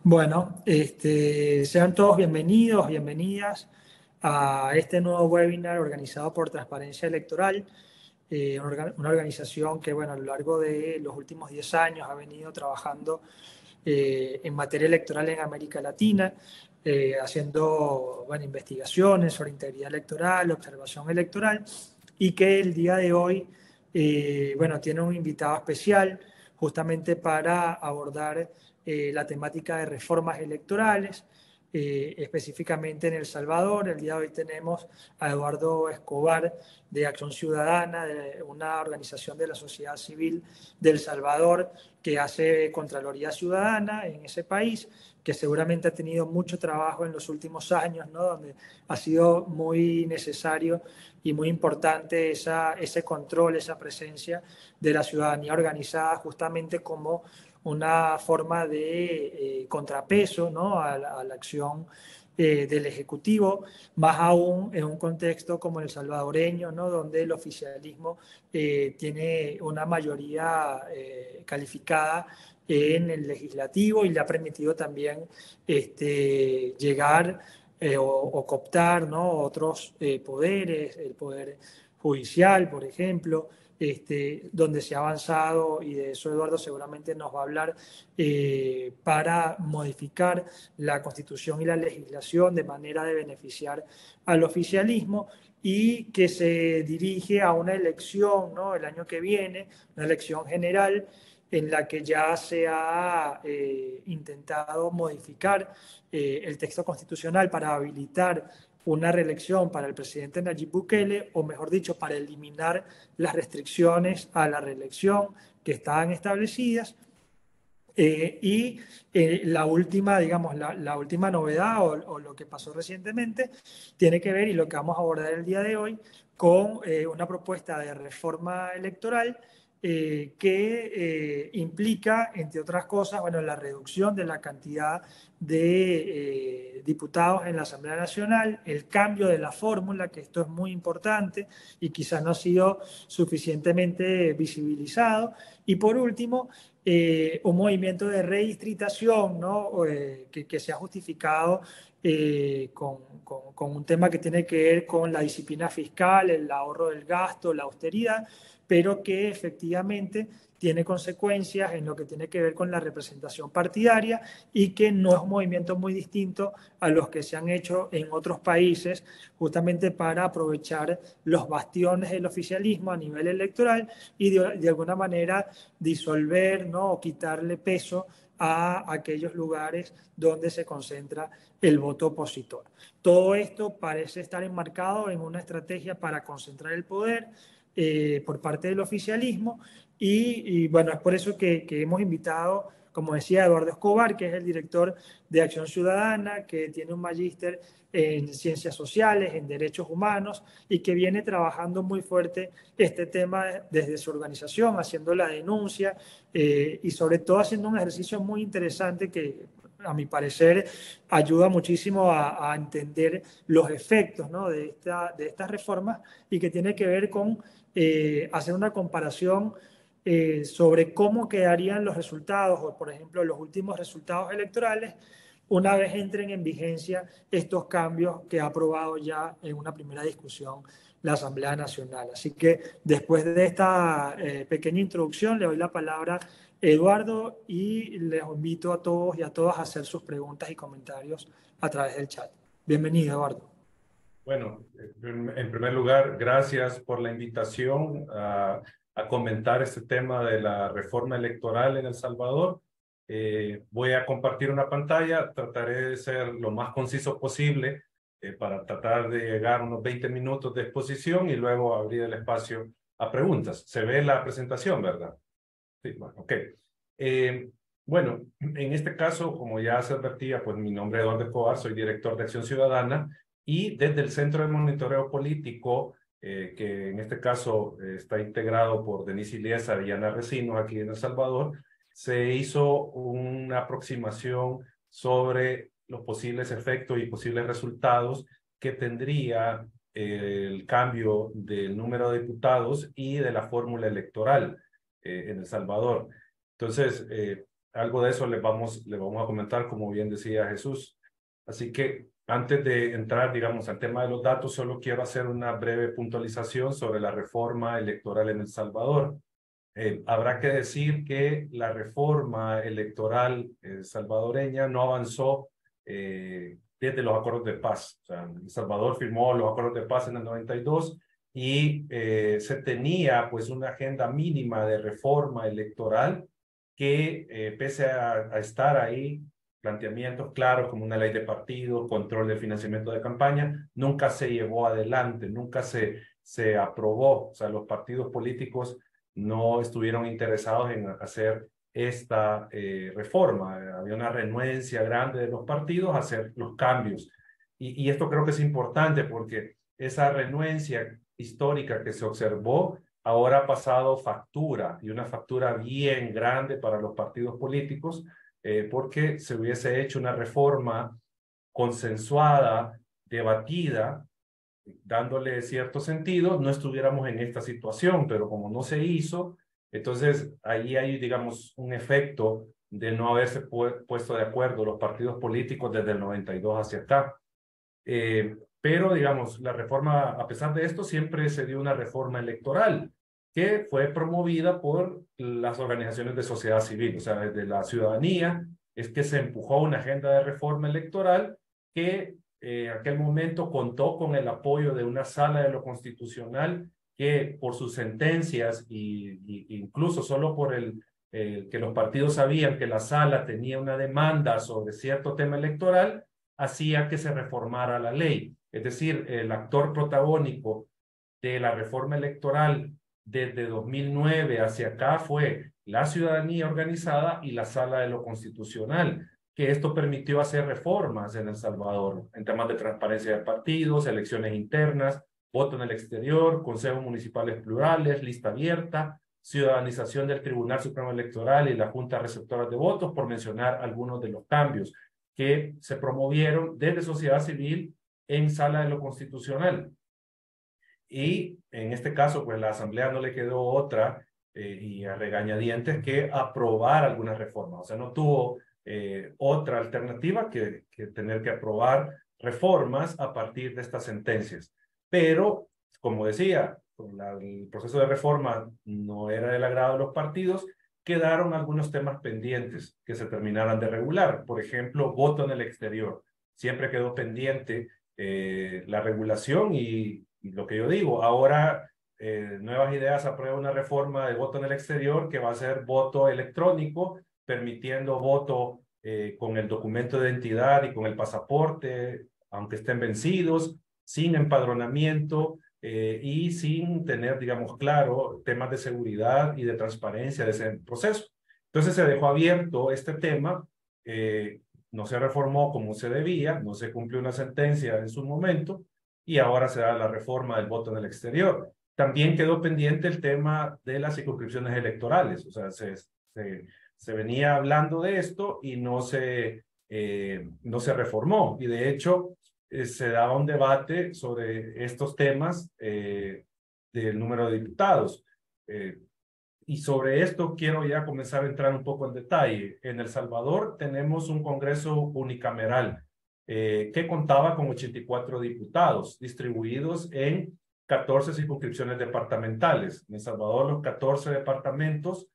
Bueno, sean todos bienvenidos, bienvenidas a este nuevo webinar organizado por Transparencia Electoral, una organización que, bueno, a lo largo de los últimos 10 años ha venido trabajando en materia electoral en América Latina, haciendo, bueno, investigaciones sobre integridad electoral, observación electoral, y que el día de hoy, bueno, tiene un invitado especial justamente para abordar la temática de reformas electorales, específicamente en El Salvador. El día de hoy tenemos a Eduardo Escobar de Acción Ciudadana, de una organización de la sociedad civil de El Salvador que hace Contraloría Ciudadana en ese país, que seguramente ha tenido mucho trabajo en los últimos años, ¿no? Donde ha sido muy necesario y muy importante ese control, esa presencia de la ciudadanía organizada justamente como una forma de contrapeso, ¿no? A la acción del Ejecutivo, más aún en un contexto como el salvadoreño, ¿no? Donde el oficialismo tiene una mayoría calificada en el legislativo y le ha permitido también llegar o cooptar, ¿no? Otros poderes, el poder judicial, por ejemplo, donde se ha avanzado, y de eso Eduardo seguramente nos va a hablar, para modificar la Constitución y la legislación de manera de beneficiar al oficialismo y que se dirige a una elección, ¿no? El año que viene, una elección general en la que ya se ha intentado modificar el texto constitucional para habilitar una reelección para el presidente Nayib Bukele, o mejor dicho, para eliminar las restricciones a la reelección que estaban establecidas. La última, digamos, la última novedad o lo que pasó recientemente tiene que ver, y lo que vamos a abordar el día de hoy, con una propuesta de reforma electoral que implica, entre otras cosas, bueno, la reducción de la cantidad de diputados en la Asamblea Nacional, el cambio de la fórmula, que esto es muy importante y quizás no ha sido suficientemente visibilizado, y por último, un movimiento de redistritación, ¿no? Que se ha justificado con un tema que tiene que ver con la disciplina fiscal, el ahorro del gasto, la austeridad, pero que efectivamente tiene consecuencias en lo que tiene que ver con la representación partidaria y que no es un movimiento muy distinto a los que se han hecho en otros países, justamente para aprovechar los bastiones del oficialismo a nivel electoral y de alguna manera disolver, ¿no? O quitarle peso a aquellos lugares donde se concentra el voto opositor. Todo esto parece estar enmarcado en una estrategia para concentrar el poder por parte del oficialismo bueno, es por eso que hemos invitado, como decía, a Eduardo Escobar, que es el director de Acción Ciudadana, que tiene un magíster en ciencias sociales, en derechos humanos, y que viene trabajando muy fuerte este tema desde su organización, haciendo la denuncia y sobre todo haciendo un ejercicio muy interesante que, a mi parecer, ayuda muchísimo a entender los efectos, ¿no? de estas reformas, y que tiene que ver con hacer una comparación sobre cómo quedarían los resultados, o por ejemplo los últimos resultados electorales, una vez entren en vigencia estos cambios que ha aprobado ya en una primera discusión la Asamblea Nacional. Así que después de esta pequeña introducción, le doy la palabra a Eduardo y les invito a todos y a todas a hacer sus preguntas y comentarios a través del chat. Bienvenido, Eduardo. Bueno, en primer lugar, gracias por la invitación a comentar este tema de la reforma electoral en El Salvador. Voy a compartir una pantalla, trataré de ser lo más conciso posible para tratar de llegar a unos 20 minutos de exposición y luego abrir el espacio a preguntas. Se ve la presentación, ¿verdad? Sí, bueno, ok. Eh, bueno, en este caso, como ya se advertía, pues mi nombre es Eduardo Escobar, soy director de Acción Ciudadana y desde el Centro de Monitoreo Político, que en este caso está integrado por Denise Iliesa y Ana Recinos aquí en El Salvador, se hizo una aproximación sobre los posibles efectos y posibles resultados que tendría el cambio del número de diputados y de la fórmula electoral en El Salvador. Entonces, algo de eso le vamos a comentar, como bien decía Jesús. Así que antes de entrar, digamos, al tema de los datos, solo quiero hacer una breve puntualización sobre la reforma electoral en El Salvador. Habrá que decir que la reforma electoral salvadoreña no avanzó desde los acuerdos de paz. O sea, El Salvador firmó los acuerdos de paz en el 92 y se tenía pues una agenda mínima de reforma electoral que pese a estar ahí planteamientos claros como una ley de partidos, control del financiamiento de campaña, nunca se llevó adelante, nunca se aprobó. O sea, los partidos políticos no estuvieron interesados en hacer esta reforma. Había una renuencia grande de los partidos a hacer los cambios. Y esto creo que es importante porque esa renuencia histórica que se observó ahora ha pasado factura, y una factura bien grande para los partidos políticos, porque se hubiese hecho una reforma consensuada, debatida, dándole cierto sentido, no estuviéramos en esta situación, pero como no se hizo, entonces ahí hay, digamos, un efecto de no haberse puesto de acuerdo los partidos políticos desde el 92 hacia acá. Pero, digamos, la reforma, a pesar de esto, siempre se dio una reforma electoral que fue promovida por las organizaciones de sociedad civil, o sea, desde la ciudadanía, es que se empujó una agenda de reforma electoral que en aquel momento contó con el apoyo de una sala de lo constitucional que por sus sentencias incluso solo por que los partidos sabían que la sala tenía una demanda sobre cierto tema electoral, hacía que se reformara la ley. Es decir, el actor protagónico de la reforma electoral desde 2009 hacia acá fue la ciudadanía organizada y la sala de lo constitucional, que esto permitió hacer reformas en El Salvador en temas de transparencia de partidos, elecciones internas, voto en el exterior, consejos municipales plurales, lista abierta, ciudadanización del Tribunal Supremo Electoral y la Junta Receptora de Votos, por mencionar algunos de los cambios que se promovieron desde sociedad civil en sala de lo constitucional. Y en este caso, pues la Asamblea no le quedó otra y a regañadientes que aprobar algunas reformas. O sea, no tuvo otra alternativa que tener que aprobar reformas a partir de estas sentencias. Pero, como decía, el proceso de reforma no era del agrado de los partidos, quedaron algunos temas pendientes que se terminaran de regular. Por ejemplo, voto en el exterior. Siempre quedó pendiente la regulación y lo que yo digo, ahora Nuevas Ideas aprueba una reforma de voto en el exterior que va a ser voto electrónico, permitiendo voto con el documento de identidad y con el pasaporte, aunque estén vencidos, sin empadronamiento y sin tener, digamos, claro, temas de seguridad y de transparencia de ese proceso. Entonces se dejó abierto este tema, no se reformó como se debía, no se cumplió una sentencia en su momento, y ahora se da la reforma del voto en el exterior. También quedó pendiente el tema de las circunscripciones electorales, o sea, se venía hablando de esto y no se reformó. Y de hecho, se daba un debate sobre estos temas del número de diputados. Y sobre esto quiero ya comenzar a entrar un poco en detalle. En El Salvador tenemos un Congreso unicameral que contaba con 84 diputados distribuidos en 14 circunscripciones departamentales. En El Salvador los 14 departamentos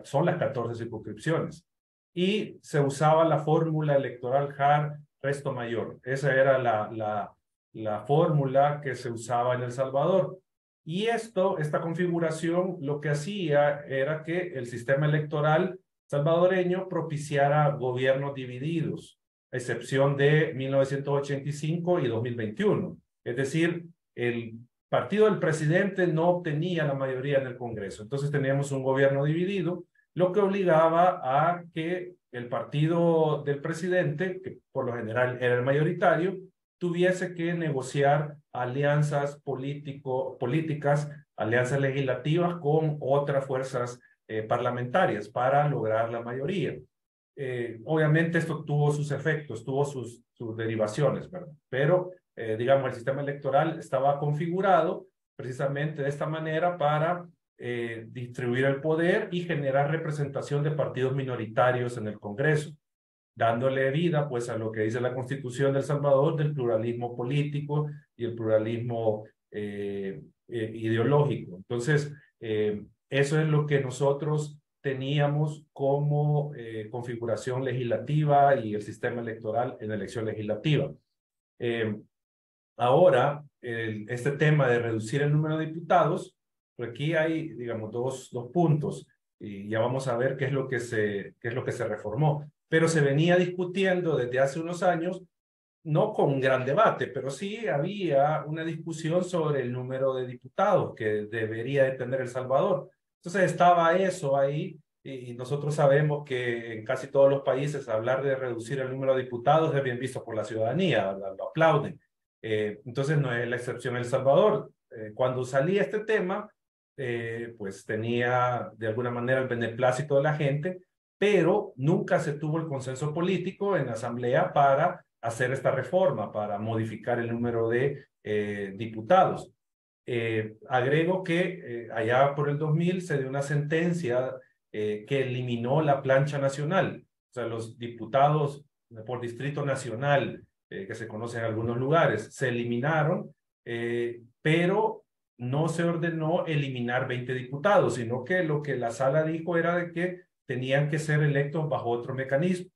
son las 14 circunscripciones. Y se usaba la fórmula electoral JAR resto mayor. Esa era la fórmula que se usaba en El Salvador. Y esta configuración, lo que hacía era que el sistema electoral salvadoreño propiciara gobiernos divididos, a excepción de 1985 y 2021. Es decir, el partido del presidente no obtenía la mayoría en el Congreso. Entonces teníamos un gobierno dividido, lo que obligaba a que el partido del presidente, que por lo general era el mayoritario, tuviese que negociar alianzas políticas, alianzas legislativas con otras fuerzas parlamentarias para lograr la mayoría. Obviamente esto tuvo sus efectos, tuvo sus derivaciones, ¿verdad? Pero, digamos, el sistema electoral estaba configurado precisamente de esta manera para distribuir el poder y generar representación de partidos minoritarios en el Congreso, dándole vida pues a lo que dice la Constitución de El Salvador del pluralismo político y el pluralismo ideológico. Entonces, eso es lo que nosotros teníamos como configuración legislativa y el sistema electoral en la elección legislativa. Ahora, este tema de reducir el número de diputados, pues aquí hay, digamos, dos puntos, y ya vamos a ver qué es lo que se reformó. Pero se venía discutiendo desde hace unos años, no con un gran debate, pero sí había una discusión sobre el número de diputados que debería de tener El Salvador. Entonces estaba eso ahí, y nosotros sabemos que en casi todos los países hablar de reducir el número de diputados es bien visto por la ciudadanía, lo aplauden. Entonces no es la excepción El Salvador. Cuando salía este tema, pues tenía de alguna manera el beneplácito de la gente, pero nunca se tuvo el consenso político en la Asamblea para hacer esta reforma, para modificar el número de diputados. Agrego que allá por el 2000 se dio una sentencia que eliminó la plancha nacional. O sea, los diputados por distrito nacional, que se conocen en algunos lugares, se eliminaron, pero no se ordenó eliminar 20 diputados, sino que lo que la sala dijo era de que tenían que ser electos bajo otro mecanismo,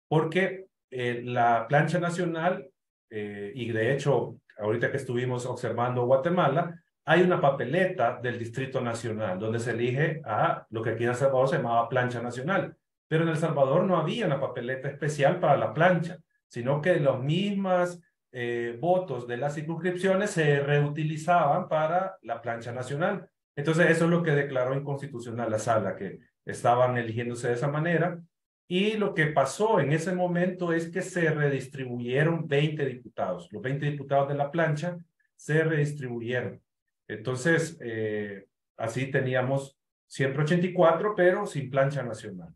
porque la plancha nacional, y de hecho, ahorita que estuvimos observando Guatemala, hay una papeleta del Distrito Nacional donde se elige a lo que aquí en El Salvador se llamaba plancha nacional, pero en El Salvador no había una papeleta especial para la plancha, sino que los mismos votos de las circunscripciones se reutilizaban para la plancha nacional. Entonces eso es lo que declaró inconstitucional la sala, que estaban eligiéndose de esa manera. Y lo que pasó en ese momento es que se redistribuyeron 20 diputados. Los 20 diputados de la plancha se redistribuyeron. Entonces, así teníamos 184, pero sin plancha nacional.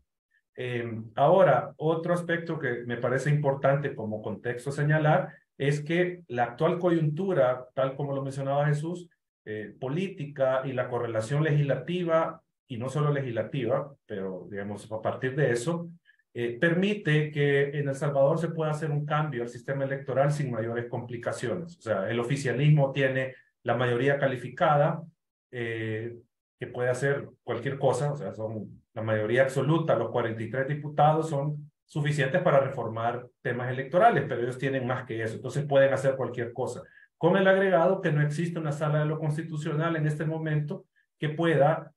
Ahora, otro aspecto que me parece importante como contexto señalar es que la actual coyuntura, tal como lo mencionaba Jesús, política y la correlación legislativa, y no solo legislativa, pero digamos a partir de eso, permite que en El Salvador se pueda hacer un cambio al sistema electoral sin mayores complicaciones. O sea, el oficialismo tiene la mayoría calificada, que puede hacer cualquier cosa, o sea, son la mayoría absoluta, los 43 diputados son suficientes para reformar temas electorales, pero ellos tienen más que eso, entonces pueden hacer cualquier cosa. Con el agregado que no existe una sala de lo constitucional en este momento que pueda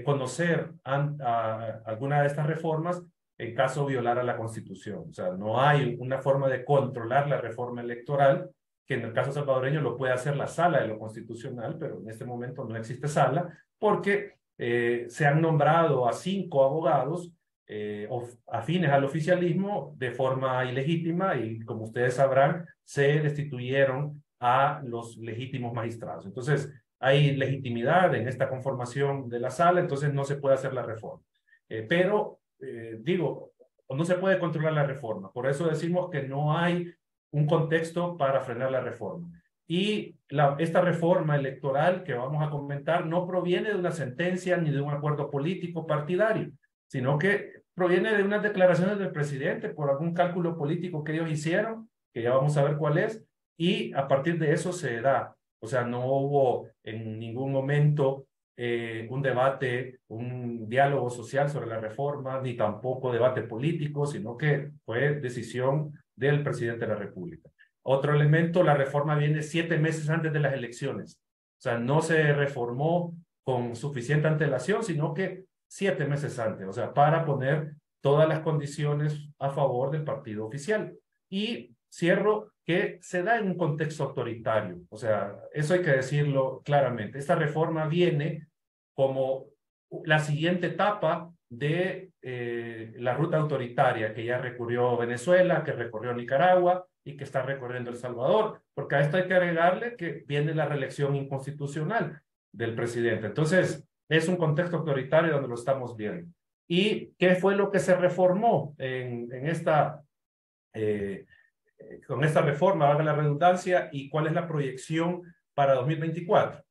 conocer alguna de estas reformas en caso de violar a la Constitución. O sea, no hay una forma de controlar la reforma electoral, que en el caso salvadoreño lo puede hacer la sala de lo constitucional, pero en este momento no existe sala, porque se han nombrado a 5 abogados afines al oficialismo de forma ilegítima y, como ustedes sabrán, se destituyeron a los legítimos magistrados. Entonces, hay legitimidad en esta conformación de la sala, entonces no se puede hacer la reforma. Pero, digo, no se puede controlar la reforma. Por eso decimos que no hay un contexto para frenar la reforma. Y esta reforma electoral que vamos a comentar no proviene de una sentencia ni de un acuerdo político partidario, sino que proviene de unas declaraciones del presidente por algún cálculo político que ellos hicieron, que ya vamos a ver cuál es, y a partir de eso se da. O sea, no hubo en ningún momento un debate, un diálogo social sobre la reforma, ni tampoco debate político, sino que fue decisión del presidente de la República. Otro elemento, la reforma viene 7 meses antes de las elecciones. O sea, no se reformó con suficiente antelación, sino que 7 meses antes, o sea, para poner todas las condiciones a favor del partido oficial. Y cierro que se da en un contexto autoritario, o sea, eso hay que decirlo claramente. Esta reforma viene como la siguiente etapa de la ruta autoritaria que ya recurrió Venezuela, que recorrió Nicaragua y que está recorriendo El Salvador, porque a esto hay que agregarle que viene la reelección inconstitucional del presidente. Entonces, es un contexto autoritario donde lo estamos viendo. ¿Y qué fue lo que se reformó en esta, con esta reforma, valga la redundancia, y cuál es la proyección para 2024?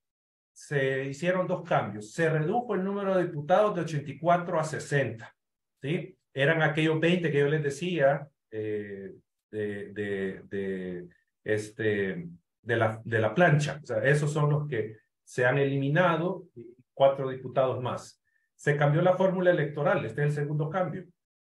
se hicieron dos cambios. Se redujo el número de diputados de 84 a 60, ¿sí? Eran aquellos 20 que yo les decía de la plancha. O sea, esos son los que se han eliminado, 4 diputados más. Se cambió la fórmula electoral, este es el segundo cambio.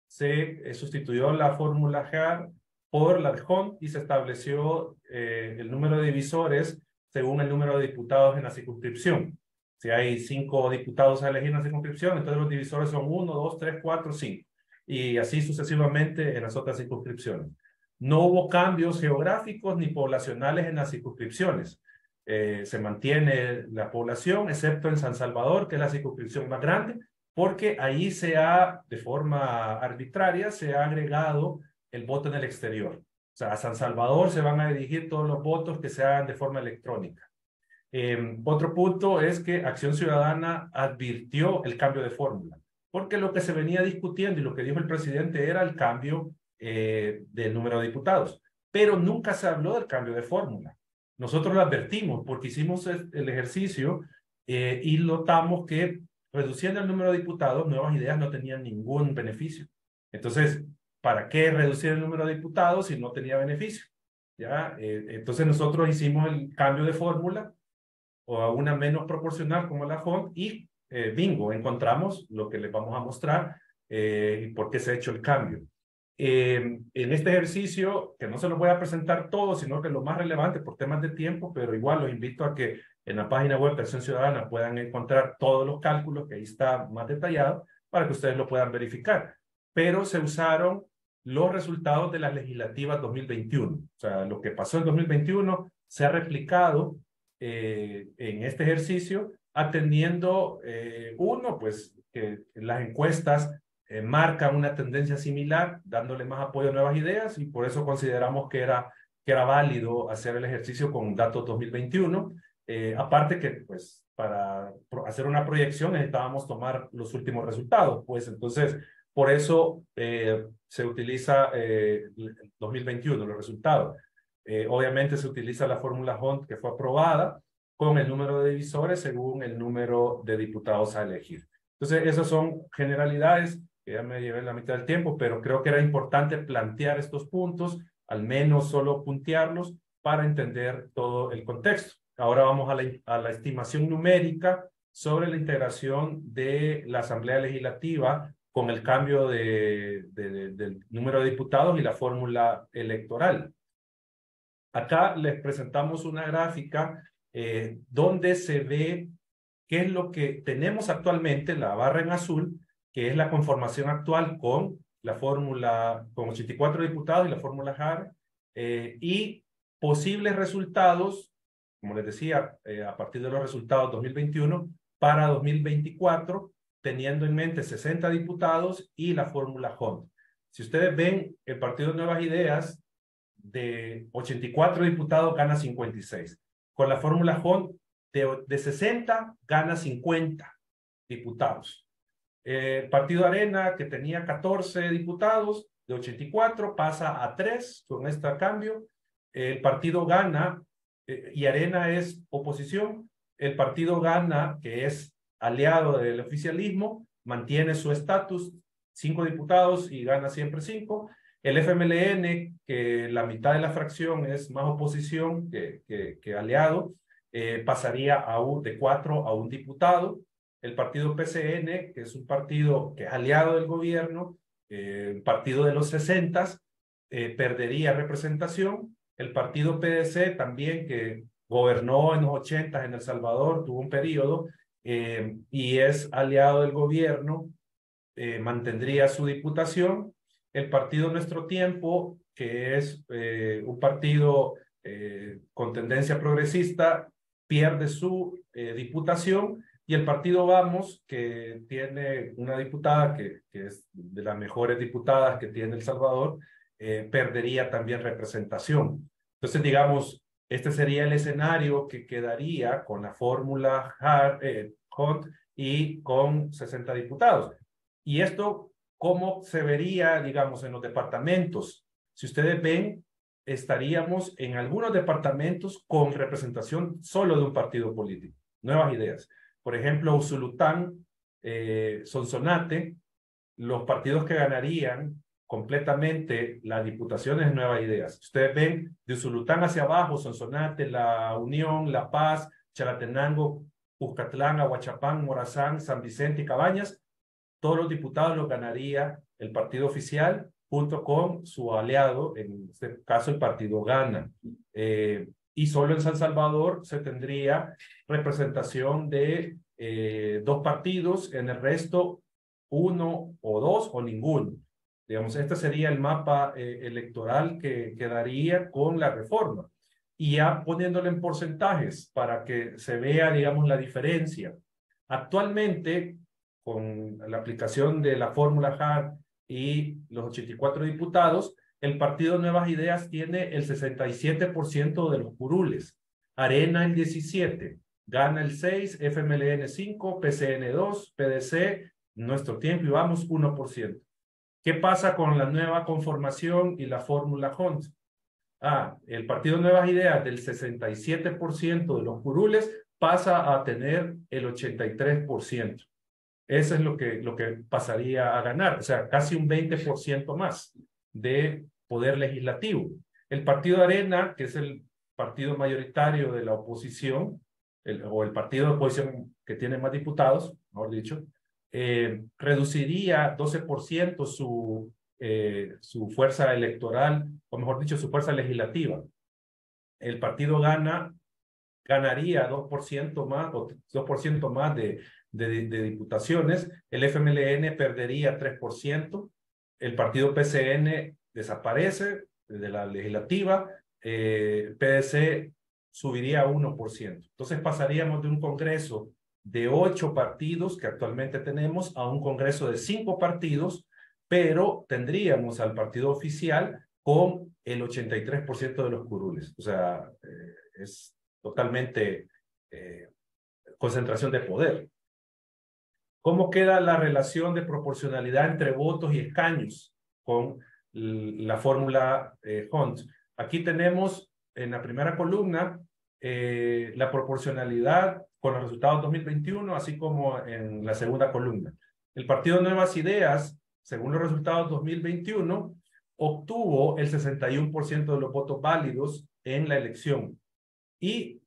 Se sustituyó la fórmula GAR por la de Hunt y se estableció el número de divisores según el número de diputados en la circunscripción. Si hay 5 diputados a elegir en la circunscripción, entonces los divisores son 1, 2, 3, 4, 5. Y así sucesivamente en las otras circunscripciones. No hubo cambios geográficos ni poblacionales en las circunscripciones. Se mantiene la población, excepto en San Salvador, que es la circunscripción más grande, porque ahí de forma arbitraria, se ha agregado el voto en el exterior. O sea, a San Salvador se van a dirigir todos los votos que se hagan de forma electrónica. Otro punto es que Acción Ciudadana advirtió el cambio de fórmula, porque lo que se venía discutiendo y lo que dijo el presidente era el cambio del número de diputados, pero nunca se habló del cambio de fórmula. Nosotros lo advertimos porque hicimos el ejercicio y notamos que reduciendo el número de diputados, Nuevas Ideas no tenían ningún beneficio. Entonces, ¿para qué reducir el número de diputados si no tenía beneficio? ¿Ya? Entonces nosotros hicimos el cambio de fórmula o a una menos proporcional como la Hunt y bingo, encontramos lo que les vamos a mostrar y por qué se ha hecho el cambio. En este ejercicio, que no se los voy a presentar todo, sino que lo más relevante por temas de tiempo, pero igual los invito a que en la página web de Acción Ciudadana puedan encontrar todos los cálculos, que ahí está más detallado, para que ustedes lo puedan verificar. Pero se usaron los resultados de las legislativas 2021. O sea, lo que pasó en 2021 se ha replicado en este ejercicio, atendiendo, pues que las encuestas marcan una tendencia similar, dándole más apoyo a Nuevas Ideas, y por eso consideramos que era válido hacer el ejercicio con datos 2021. Aparte que, pues, para hacer una proyección necesitábamos tomar los últimos resultados, pues entonces, por eso se utiliza 2021, los resultados. Obviamente se utiliza la fórmula Hunt que fue aprobada con el número de divisores según el número de diputados a elegir. Entonces, esas son generalidades que ya me llevé la mitad del tiempo, pero creo que era importante plantear estos puntos, al menos solo puntearlos para entender todo el contexto. Ahora vamos a la estimación numérica sobre la integración de la Asamblea Legislativa con el cambio del número de diputados y la fórmula electoral. Acá les presentamos una gráfica donde se ve qué es lo que tenemos actualmente, la barra en azul, que es la conformación actual con la fórmula, con 84 diputados y la fórmula JAR, y posibles resultados, como les decía, a partir de los resultados 2021, para 2024, teniendo en mente 60 diputados y la fórmula Hunt. Si ustedes ven, el Partido de Nuevas Ideas, de 84 diputados gana 56. Con la fórmula Hunt, de 60 gana 50 diputados. El Partido Arena, que tenía 14 diputados, de 84 pasa a 3 con este cambio. El partido gana, y Arena es oposición, el partido gana, que es aliado del oficialismo, mantiene su estatus, 5 diputados y gana siempre 5. El FMLN, que la mitad de la fracción es más oposición que aliado, pasaría de 4 a 1 diputado. El partido PCN, que es un partido que es aliado del gobierno, el partido de los 60, perdería representación. El partido PDC también, que gobernó en los 80 en El Salvador, tuvo un periodo y es aliado del gobierno, mantendría su diputación. El partido Nuestro Tiempo, que es un partido con tendencia progresista, pierde su diputación, y el partido Vamos, que tiene una diputada que es de las mejores diputadas que tiene El Salvador, perdería también representación. Entonces, digamos, este sería el escenario que quedaría con la fórmula Hunt y con 60 diputados. Y esto, ¿cómo se vería, digamos, en los departamentos? Si ustedes ven, estaríamos en algunos departamentos con representación solo de un partido político. nuevas ideas. Por ejemplo, Usulután, Sonsonate, los partidos que ganarían completamente las diputaciones de Nuevas Ideas. Ustedes ven de Usulután hacia abajo, Sonsonate, La Unión, La Paz, Chalatenango, Cuscatlán, Ahuachapán, Morazán, San Vicente y Cabañas, todos los diputados los ganaría el partido oficial junto con su aliado, en este caso el partido Gana. Y solo en San Salvador se tendría representación de 2 partidos, en el resto 1 o 2 o ninguno. Digamos, este sería el mapa electoral que quedaría con la reforma. Y ya poniéndolo en porcentajes para que se vea, digamos, la diferencia. Actualmente, con la aplicación de la fórmula Hart y los 84 diputados, el partido Nuevas Ideas tiene el 67% de los curules, Arena el 17%, Gana el 6%, FMLN 5%, PCN 2%, PDC, Nuestro Tiempo y Vamos 1%. ¿Qué pasa con la nueva conformación y la fórmula Hunt? El partido Nuevas Ideas del 67% de los curules pasa a tener el 83%. Eso es lo que pasaría a ganar, o sea, casi un 20% más de poder legislativo. El partido Arena, que es el partido mayoritario de la oposición, o el partido de oposición que tiene más diputados, mejor dicho, reduciría 12% su fuerza electoral, o mejor dicho, su fuerza legislativa. El partido ganaría 2% más, o 2% más de diputaciones. El FMLN perdería 3%. El partido PCN desaparece de la legislativa. PDC subiría a 1%. Entonces pasaríamos de un congreso de 8 partidos que actualmente tenemos a un congreso de 5 partidos, pero tendríamos al partido oficial con el 83% de los curules. O sea, es totalmente concentración de poder. ¿Cómo queda la relación de proporcionalidad entre votos y escaños con la fórmula Hunt? Aquí tenemos en la primera columna la proporcionalidad con los resultados 2021, así como en la segunda columna. El partido Nuevas Ideas, según los resultados 2021, obtuvo el 61% de los votos válidos en la elección y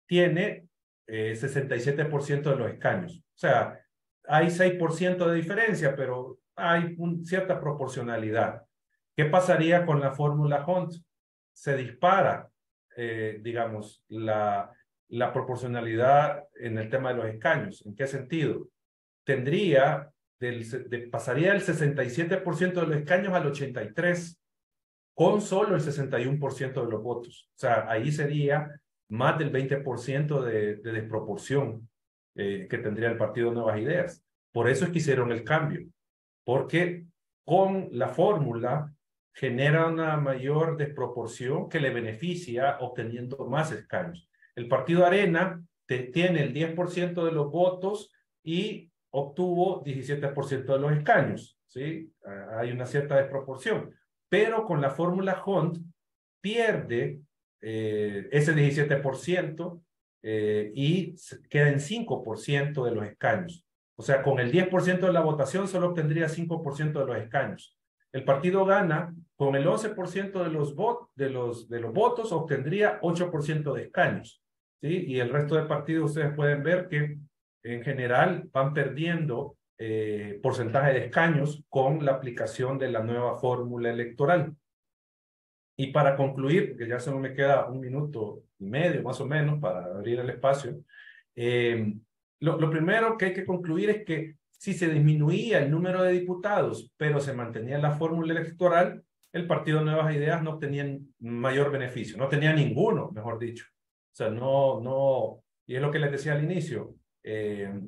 tiene 67% de los escaños. O sea, hay 6% de diferencia, pero hay cierta proporcionalidad. ¿Qué pasaría con la fórmula Hunt? Se dispara, digamos, la proporcionalidad en el tema de los escaños. ¿En qué sentido? Tendría, pasaría del 67% de los escaños al 83%, con solo el 61% de los votos. O sea, ahí sería más del 20% de desproporción que tendría el partido Nuevas Ideas. Por eso es que hicieron el cambio, porque con la fórmula genera una mayor desproporción que le beneficia obteniendo más escaños. El partido Arena tiene el 10% de los votos y obtuvo 17% de los escaños, ¿sí? Hay una cierta desproporción, pero con la fórmula Hunt pierde ese 17% y queda en 5% de los escaños. O sea, con el 10% de la votación solo obtendría 5% de los escaños. El partido Gana, con el 11% de los votos, obtendría 8% de escaños, ¿sí? Y el resto de partidos ustedes pueden ver que en general van perdiendo porcentaje de escaños con la aplicación de la nueva fórmula electoral. Y para concluir, porque ya solo me queda 1 minuto y medio más o menos para abrir el espacio, lo primero que hay que concluir es que si se disminuía el número de diputados, pero se mantenía la fórmula electoral, el partido Nuevas Ideas no obtenía mayor beneficio, no tenía ninguno, mejor dicho. O sea, y es lo que les decía al inicio,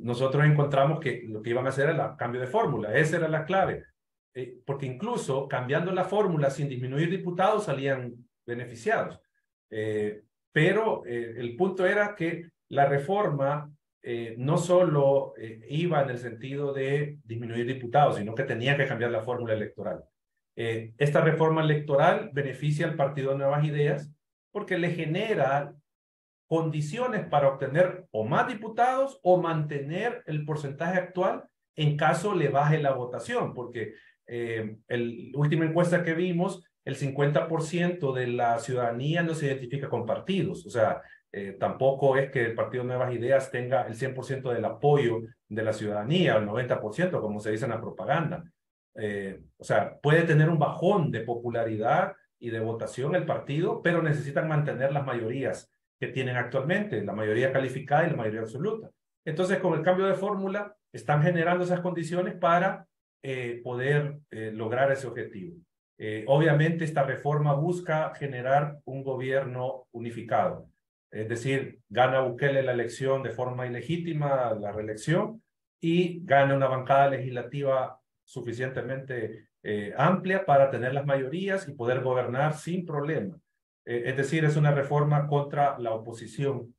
nosotros encontramos que lo que iban a hacer era el cambio de fórmula, esa era la clave. Porque incluso cambiando la fórmula sin disminuir diputados salían beneficiados. Pero el punto era que la reforma no solo iba en el sentido de disminuir diputados, sino que tenía que cambiar la fórmula electoral. Esta reforma electoral beneficia al partido Nuevas Ideas porque le genera condiciones para obtener o más diputados o mantener el porcentaje actual en caso le baje la votación, porque la última encuesta que vimos, el 50% de la ciudadanía no se identifica con partidos, o sea, tampoco es que el Partido Nuevas Ideas tenga el 100% del apoyo de la ciudadanía, el 90%, como se dice en la propaganda. O sea, puede tener un bajón de popularidad y de votación el partido, pero necesitan mantener las mayorías que tienen actualmente, la mayoría calificada y la mayoría absoluta. Entonces, con el cambio de fórmula, están generando esas condiciones para poder lograr ese objetivo. Obviamente, esta reforma busca generar un gobierno unificado. Es decir, gana Bukele la elección de forma ilegítima, la reelección, y gana una bancada legislativa suficientemente amplia para tener las mayorías y poder gobernar sin problema. Es decir, es una reforma contra la oposición.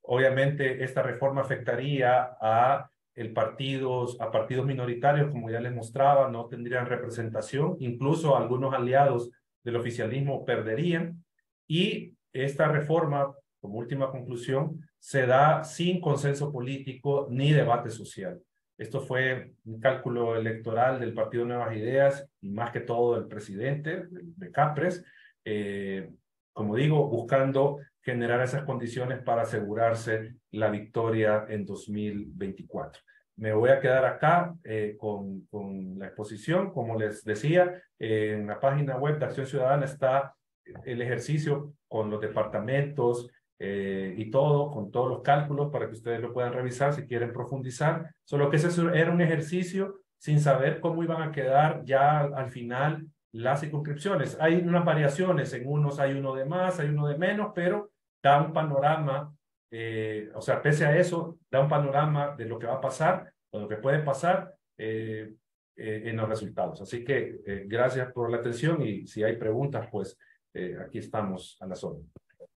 Obviamente, esta reforma afectaría a partidos minoritarios, como ya les mostraba, no tendrían representación, incluso algunos aliados del oficialismo perderían, y esta reforma, como última conclusión, se da sin consenso político ni debate social. Esto fue un cálculo electoral del Partido Nuevas Ideas y más que todo del presidente, de Capres, como digo, buscando generar esas condiciones para asegurarse la victoria en 2024. Me voy a quedar acá con la exposición. Como les decía, en la página web de Acción Ciudadana está el ejercicio con los departamentos y todo, con todos los cálculos para que ustedes lo puedan revisar si quieren profundizar. Solo que ese era un ejercicio sin saber cómo iban a quedar ya al final las circunscripciones. Hay unas variaciones, en unos hay uno de más, hay uno de menos, pero da un panorama, o sea, pese a eso, da un panorama de lo que va a pasar, o lo que puede pasar en los resultados. Así que gracias por la atención y si hay preguntas, pues aquí estamos a la zona.